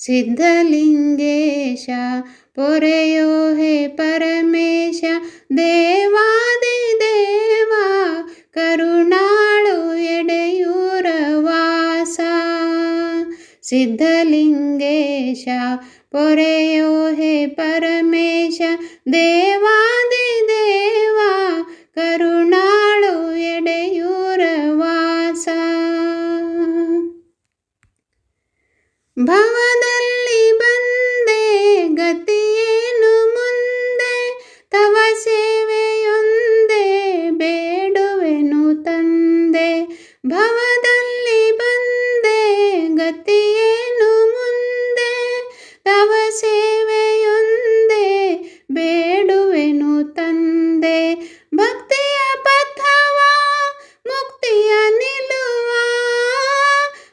ಸಿದ್ಧಲಿಂಗೇಶ ಪೊರೆಯೋ ಹೇ ಪರಮೇಶ ದೇವಾದಿದೇವ ಕರುಣಾಳು ಎಡೆಯೂರ ವಾಸ. ಸಿದ್ಧಲಿಂಗೇಶ ಪೊರೆಯೋ ಹೇ ಪರಮೇಶ ದೇವಾದಿದೇವ ಕರುಣಾಳು ಎಡೆಯೂರ ವಾಸ. ಭವದಲ್ಲಿ ಬಂದೆ ಗತಿಯೇನು ಮುಂದೆ ತವ ಸೇವೆಯೊಂದೇ ಬೇಡುವೆನು ತಂದೆ. ಭವದಲ್ಲಿ ಬಂದೆ ಗತಿಯೇನು ಮುಂದೆ ತವ ಸೇವೆಯೊಂದೇ ಬೇಡುವೆನು ತಂದೆ. ಭಕ್ತಿಯ ಪಥವ ಮುಕ್ತಿಯ ನಿಲುವ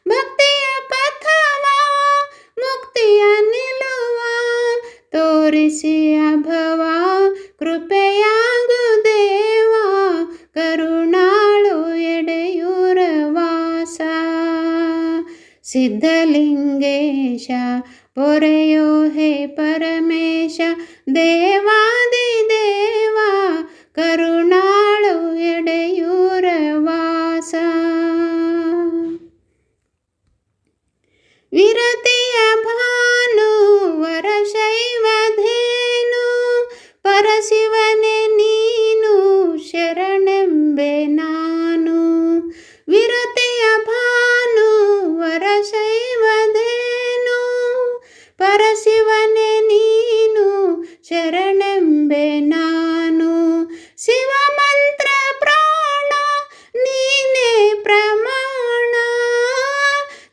ಭಕ್ತಿಯ ಪಥವ ಮುಕ್ತಿಯ ನಿಲುವ ತೋರಿಸಿ ಅಭವ ಕೃಪೆಯಾಗು ದೇವ ಕರುಣಾಳು ಎಡೆಯೂರ ವಾಸ. ಸಿದ್ಧಲಿಂಗೇಶ ಪೊರೆಯೋ ಹೇ ಪರಮೇಶ ದೇವಾದಿದೇವ ಕರುಣಾಳು ಎಡೆಯೂರ ವಾಸ. ವಿರತಿಯ ಭಾನು ವರಶೈವಧೇನು ಪರಶಿವನೇ ನೀನು ಶರಣೆಂಬೆ ನಾನು. ವಿರತಿಯ ಭಾನು ವರಶೈವಧೇನು ಪರಶಿವನೇ ನೀನು ಶರಣೆಂಬೆ ನಾನು. ಶಿವ ಮಂತ್ರ ಪ್ರಾಣ ನೀನೇ ಪ್ರಮಾಣ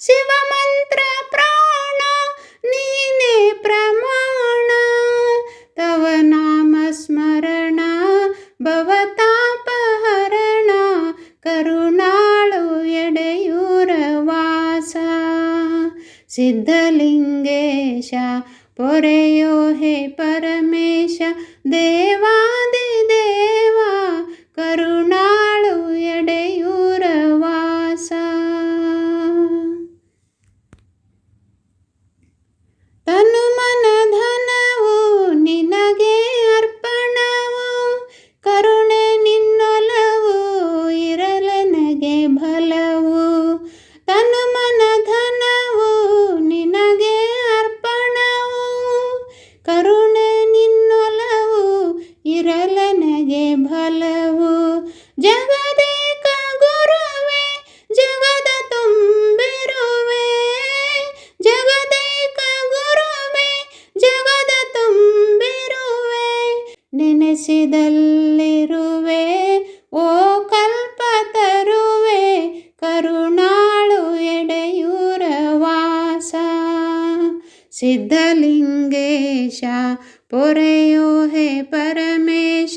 ಶಿವ ಮಂತ್ರ ಪ್ರಾಣ ನೀನೇ ಪ್ರಮಾಣ. ತವ ನಾಮ ಸ್ಮರಣ ಭವತಾಪಹರಣ ಕರುಣಾಳು ಎಡೆಯೂರ ವಾಸ. ಸಿದ್ಧಲಿಂಗೇಶ ಪೊರೆಯೋ ಹೇ ಪರಮೇಶ ದೇವಾದಿದೇವ ಕರುಣಾಳು ಎಡೆಯೂರ ವಾಸ. ತನು ಮನ ಧನವು ನಿನಗೆ ಅರ್ಪಣವು ಕರುಣೆ ನಿನ್ನೊಲವು ಇರಲೆನಗೆ ಬಲವು. ತನು ಮನ ಧನವು ನಿನಗೆ ಅರ್ಪಣವು ಕರುಣೆ ನಿನ್ನೊಲವು ಇರಲೆನಗೆ ಬಲವು. ಜಗದೇಕ ಗುರುವೆ ಜಗದ ತುಂಬಿರುವೆ ಜಗದೇಕ ಗುರುವೆ ಜಗದ ತುಂಬಿರುವೆ ನೆನೆಸಿದಲ್ಲಿರುವೆ ಓ ಕಲ್ಪತರುವೆ ಕರುಣಾಳು ಎಡೆಯೂರ ವಾಸ. ಸಿದ್ಧಲಿಂಗೇಶ ಪೊರೆಯೋ ಹೇ ಪರಮೇಶ